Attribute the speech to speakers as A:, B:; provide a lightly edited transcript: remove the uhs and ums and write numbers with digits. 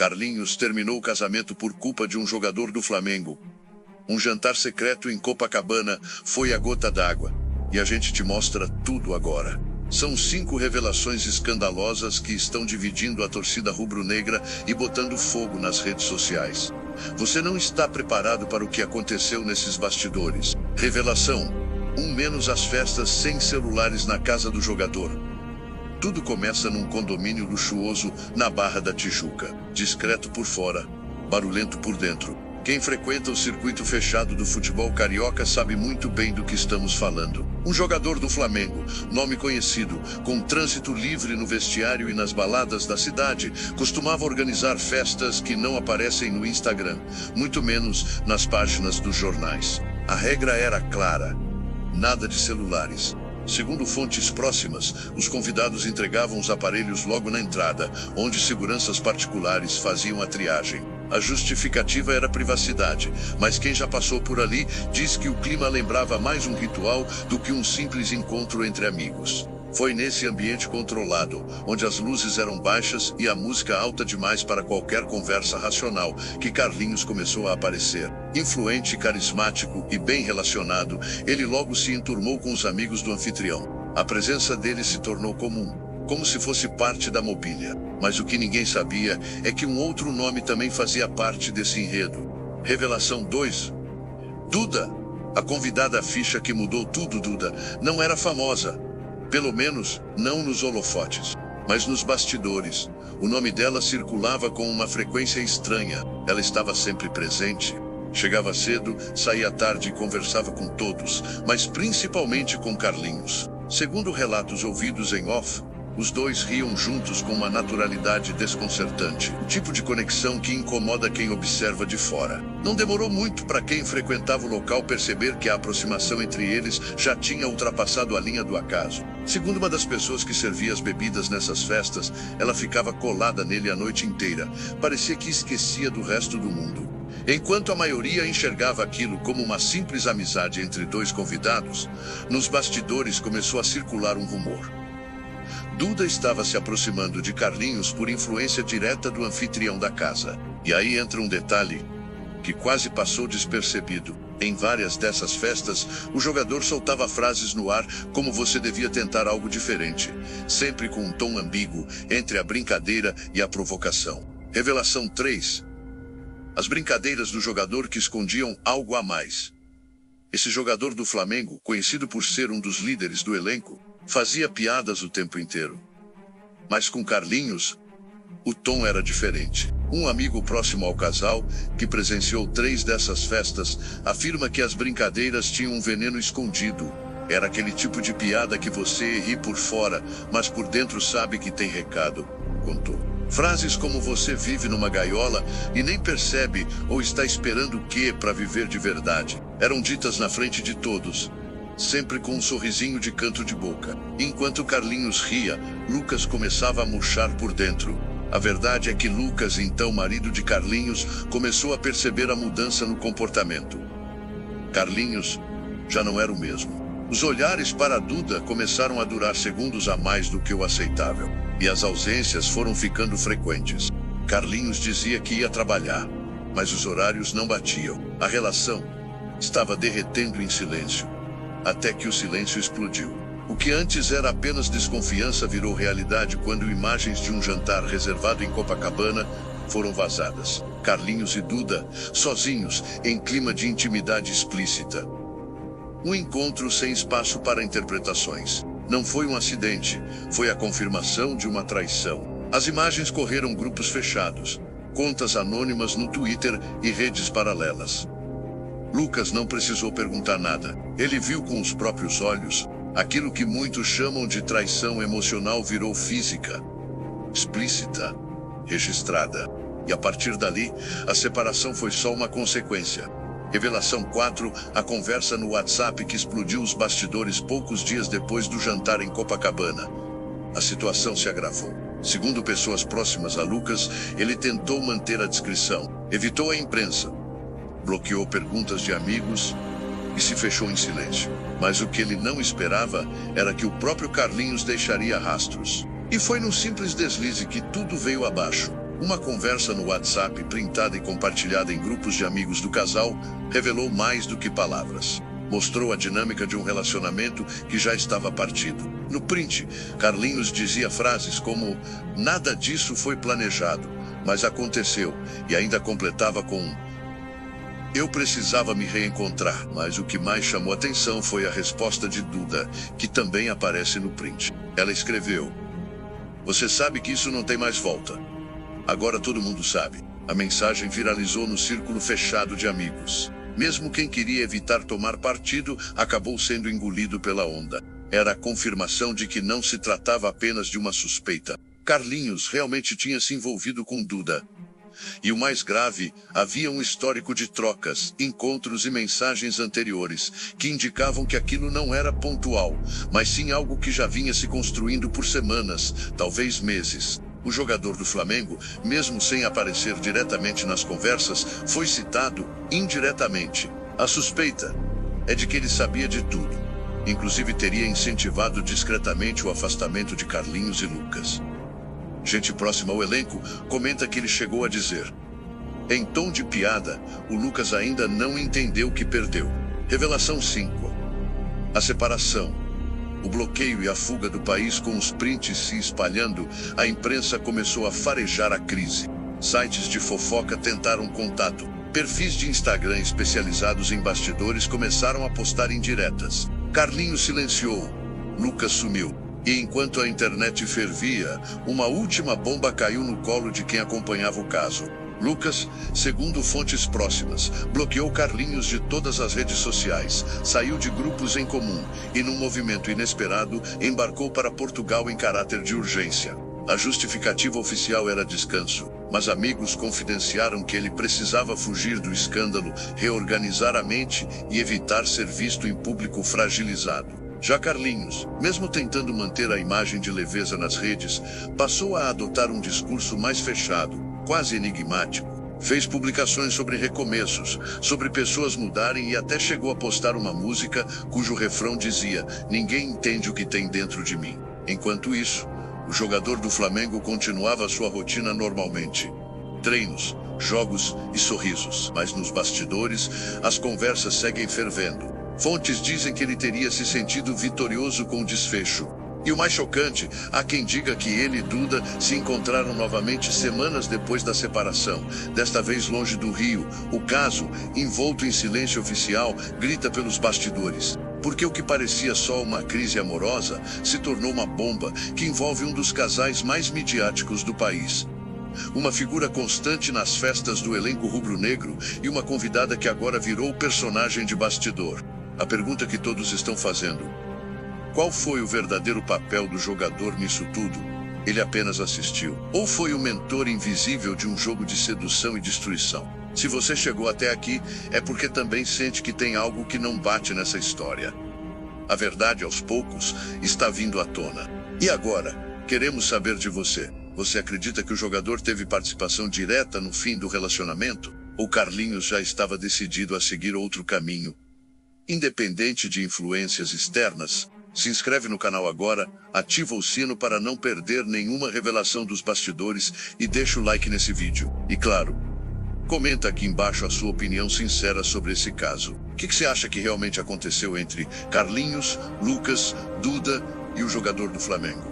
A: Carlinhos terminou o casamento por culpa de um jogador do Flamengo. Um jantar secreto em Copacabana foi a gota d'água. E a gente te mostra tudo agora. São 5 revelações escandalosas que estão dividindo a torcida rubro-negra e botando fogo nas redes sociais. Você não está preparado para o que aconteceu nesses bastidores. Revelação 1: menos as festas sem celulares na casa do jogador. Tudo começa num condomínio luxuoso na Barra da Tijuca. Discreto por fora, barulhento por dentro. Quem frequenta o circuito fechado do futebol carioca sabe muito bem do que estamos falando. Um jogador do Flamengo, nome conhecido, com trânsito livre no vestiário e nas baladas da cidade, costumava organizar festas que não aparecem no Instagram, muito menos nas páginas dos jornais. A regra era clara: nada de celulares. Segundo fontes próximas, os convidados entregavam os aparelhos logo na entrada, onde seguranças particulares faziam a triagem. A justificativa era privacidade, mas quem já passou por ali diz que o clima lembrava mais um ritual do que um simples encontro entre amigos. Foi nesse ambiente controlado, onde as luzes eram baixas e a música alta demais para qualquer conversa racional, que Carlinhos começou a aparecer. Influente, carismático e bem relacionado, ele logo se enturmou com os amigos do anfitrião. A presença dele se tornou comum, como se fosse parte da mobília. Mas o que ninguém sabia é que um outro nome também fazia parte desse enredo. Revelação 2. Duda. A convidada ficha que mudou tudo. Duda não era famosa. Pelo menos, não nos holofotes, mas nos bastidores. O nome dela circulava com uma frequência estranha. Ela estava sempre presente. Chegava cedo, saía tarde e conversava com todos, mas principalmente com Carlinhos. Segundo relatos ouvidos em off, os dois riam juntos com uma naturalidade desconcertante, o tipo de conexão que incomoda quem observa de fora. Não demorou muito para quem frequentava o local perceber que a aproximação entre eles já tinha ultrapassado a linha do acaso. Segundo uma das pessoas que servia as bebidas nessas festas, ela ficava colada nele a noite inteira. Parecia que esquecia do resto do mundo. Enquanto a maioria enxergava aquilo como uma simples amizade entre 2 convidados, nos bastidores começou a circular um rumor. Duda estava se aproximando de Carlinhos por influência direta do anfitrião da casa. E aí entra um detalhe que quase passou despercebido. Em várias dessas festas, o jogador soltava frases no ar como você devia tentar algo diferente, sempre com um tom ambíguo entre a brincadeira e a provocação. Revelação 3. As brincadeiras do jogador que escondiam algo a mais. Esse jogador do Flamengo, conhecido por ser um dos líderes do elenco, fazia piadas o tempo inteiro. Mas com Carlinhos, o tom era diferente. Um amigo próximo ao casal, que presenciou 3 dessas festas, afirma que as brincadeiras tinham um veneno escondido. Era aquele tipo de piada que você ri por fora, mas por dentro sabe que tem recado, contou. Frases como "você vive numa gaiola e nem percebe ou está esperando o quê para viver de verdade" eram ditas na frente de todos, sempre com um sorrisinho de canto de boca. Enquanto Carlinhos ria, Lucas começava a murchar por dentro. A verdade é que Lucas, então marido de Carlinhos, começou a perceber a mudança no comportamento. Carlinhos já não era o mesmo. Os olhares para a Duda começaram a durar segundos a mais do que o aceitável. E as ausências foram ficando frequentes. Carlinhos dizia que ia trabalhar, mas os horários não batiam. A relação estava derretendo em silêncio. Até que o silêncio explodiu. O que antes era apenas desconfiança virou realidade quando imagens de um jantar reservado em Copacabana foram vazadas. Carlinhos e Duda, sozinhos, em clima de intimidade explícita. Um encontro sem espaço para interpretações. Não foi um acidente, foi a confirmação de uma traição. As imagens correram grupos fechados, contas anônimas no Twitter e redes paralelas. Lucas não precisou perguntar nada. Ele viu com os próprios olhos. Aquilo que muitos chamam de traição emocional virou física, explícita, registrada. E a partir dali, a separação foi só uma consequência. Revelação 4, a conversa no WhatsApp que explodiu os bastidores poucos dias depois do jantar em Copacabana. A situação se agravou. Segundo pessoas próximas a Lucas, ele tentou manter a discrição, evitou a imprensa, bloqueou perguntas de amigos e se fechou em silêncio. Mas o que ele não esperava era que o próprio Carlinhos deixaria rastros. E foi num simples deslize que tudo veio abaixo. Uma conversa no WhatsApp, printada e compartilhada em grupos de amigos do casal, revelou mais do que palavras. Mostrou a dinâmica de um relacionamento que já estava partido. No print, Carlinhos dizia frases como: "Nada disso foi planejado, mas aconteceu", e ainda completava com: "Eu precisava me reencontrar", mas o que mais chamou atenção foi a resposta de Duda, que também aparece no print. Ela escreveu: "Você sabe que isso não tem mais volta. Agora todo mundo sabe." A mensagem viralizou no círculo fechado de amigos. Mesmo quem queria evitar tomar partido, acabou sendo engolido pela onda. Era a confirmação de que não se tratava apenas de uma suspeita. Carlinhos realmente tinha se envolvido com Duda. E o mais grave, havia um histórico de trocas, encontros e mensagens anteriores, que indicavam que aquilo não era pontual, mas sim algo que já vinha se construindo por semanas, talvez meses. O jogador do Flamengo, mesmo sem aparecer diretamente nas conversas, foi citado indiretamente. A suspeita é de que ele sabia de tudo. Inclusive teria incentivado discretamente o afastamento de Carlinhos e Lucas. Gente próxima ao elenco comenta que ele chegou a dizer: "Em tom de piada, o Lucas ainda não entendeu o que perdeu." Revelação 5. A separação. O bloqueio e a fuga do país com os prints se espalhando, a imprensa começou a farejar a crise. Sites de fofoca tentaram contato. Perfis de Instagram especializados em bastidores começaram a postar indiretas. Carlinhos silenciou. Lucas sumiu. E enquanto a internet fervia, uma última bomba caiu no colo de quem acompanhava o caso. Lucas, segundo fontes próximas, bloqueou Carlinhos de todas as redes sociais, saiu de grupos em comum e, num movimento inesperado, embarcou para Portugal em caráter de urgência. A justificativa oficial era descanso, mas amigos confidenciaram que ele precisava fugir do escândalo, reorganizar a mente e evitar ser visto em público fragilizado. Já Carlinhos, mesmo tentando manter a imagem de leveza nas redes, passou a adotar um discurso mais fechado, quase enigmático. Fez publicações sobre recomeços, sobre pessoas mudarem e até chegou a postar uma música cujo refrão dizia: "Ninguém entende o que tem dentro de mim." Enquanto isso, o jogador do Flamengo continuava sua rotina normalmente. Treinos, jogos e sorrisos. Mas nos bastidores, as conversas seguem fervendo. Fontes dizem que ele teria se sentido vitorioso com o desfecho. E o mais chocante, há quem diga que ele e Duda se encontraram novamente semanas depois da separação, desta vez longe do Rio. O caso, envolto em silêncio oficial, grita pelos bastidores. Porque o que parecia só uma crise amorosa se tornou uma bomba que envolve um dos casais mais midiáticos do país. Uma figura constante nas festas do elenco rubro-negro e uma convidada que agora virou personagem de bastidor. A pergunta que todos estão fazendo: qual foi o verdadeiro papel do jogador nisso tudo? Ele apenas assistiu? Ou foi o mentor invisível de um jogo de sedução e destruição? Se você chegou até aqui, é porque também sente que tem algo que não bate nessa história. A verdade, aos poucos, está vindo à tona. E agora, queremos saber de você. Você acredita que o jogador teve participação direta no fim do relacionamento? Ou Carlinhos já estava decidido a seguir outro caminho? Independente de influências externas, se inscreve no canal agora, ativa o sino para não perder nenhuma revelação dos bastidores e deixa o like nesse vídeo. E claro, comenta aqui embaixo a sua opinião sincera sobre esse caso. O que você acha que realmente aconteceu entre Carlinhos, Lucas, Duda e o jogador do Flamengo?